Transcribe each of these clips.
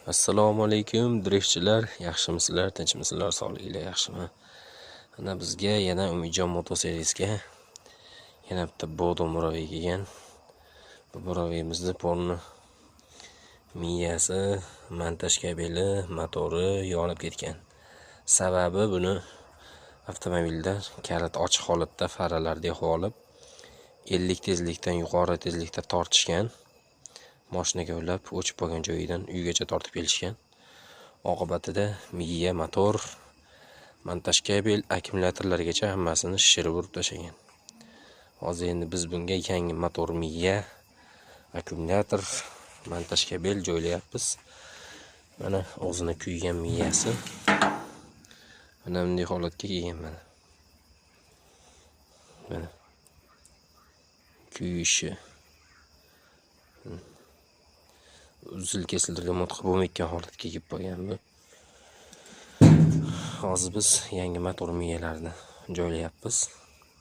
Assalomu alaykum driftchilar, yaxshimisizlar, tinchmisizlar, sog'lig'inglar yaxshimi? Ana bizga yana Umidjon motoservisga yana bitta bodo muraviy kelgan. Bu muraviyimizni porni miyasi, montaj kabeli, motori yonib ketgan. Sababi buni avtomobilda kalit ochiq holatda faralarni yo'qolib 50 tezlikdan yuqori tezlikda tortishgan. Mashinaga ulab o'chib qolgan joyidan uygacha tortib kelishgan. Oqibatida miya, motor, montaj kabel, akkumulyatorlargacha hammasini shishirib urib tashlagan. Hozir endi biz bunga yangi motor, miya, akkumulyator, montaj kabel joylayapmiz. Mana o'zini kuygan miyasi. Mana bunday holatga kelgan mana. Mana kuyishi. Uzil kesil remont qilib bo'lmayotgan holatga kelib qolgan bu. Hozir biz yangi motor miyalarni joylayapmiz.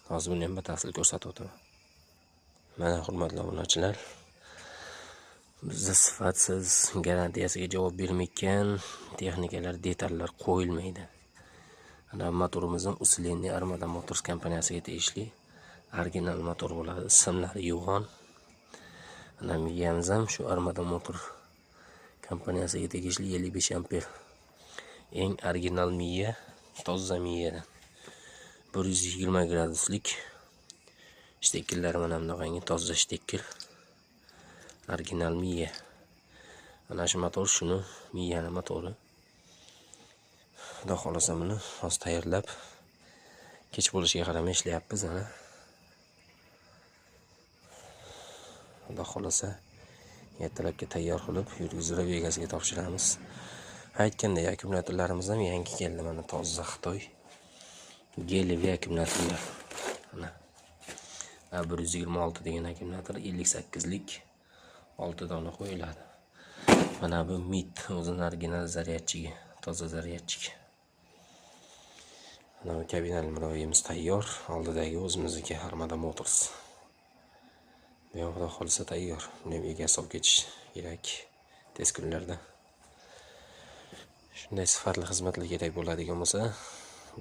Hozir buni ham batafsil ko'rsatib o'taman. Mana hurmatli obunachilar, bizda sifatsiz, garantiyasiga javob bermayotgan texnikalar, detallar qo'yilmaydi. Ana motorimizning Uslenniy Armada Motors kompaniyasiga tegishli original motor bo'ladi. Ismlari yo'g'on. Ana miyamiz ham shu Armada Motor kompaniyasiga tegishli 55 amper. Eng original miya, toza miyadan. 120 graduslik shtekillari mana bunaqangi toza shtekil. Original miya. Ana shu motor shuni miyani motori. Xudo xolasa buni hozir tayyorlab kech bo'lishiga qaramay ishlayapmiz ana. Xudo xolasa ertalabga tayyor qilib yurgizib egasiga topshiramiz. Aytgandek, akkumulyatorlarimiz ham yangi keldi mana toza Xitoy. Geliviy akkumulyatorlar. Mana 126 degan akkumulyator 58 lik 6 dona qo'yiladi. Mana bu MIT o'zining original zaryadchigi, toza zaryadchik. Mana bu kabinali muroviyimiz tayyor. Oldidagi o'zimizniki Armada Motors. Bu yoqda xolsa tayyor. Buni egasi olib ketish kerak tez kunlarda. Shunday sifatli xizmatlar kerak bo'ladigan bo'lsa,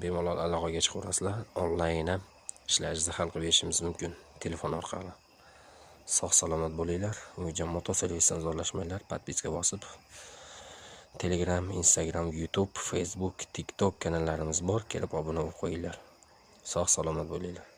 bemalol aloqaga chiqaverasizlar. Onlayn ham ishlaringizni hal qilib berishimiz mumkin telefon orqali. Sog' salomat bo'linglar. Umidjon motoservisdan uzoqlashmanglar. Podpiska bosib Telegram, Instagram, YouTube, Facebook, TikTok kanallarimiz bor. Kelib obuna bo'lib qo'yinglar. Sog' salomat bo'linglar.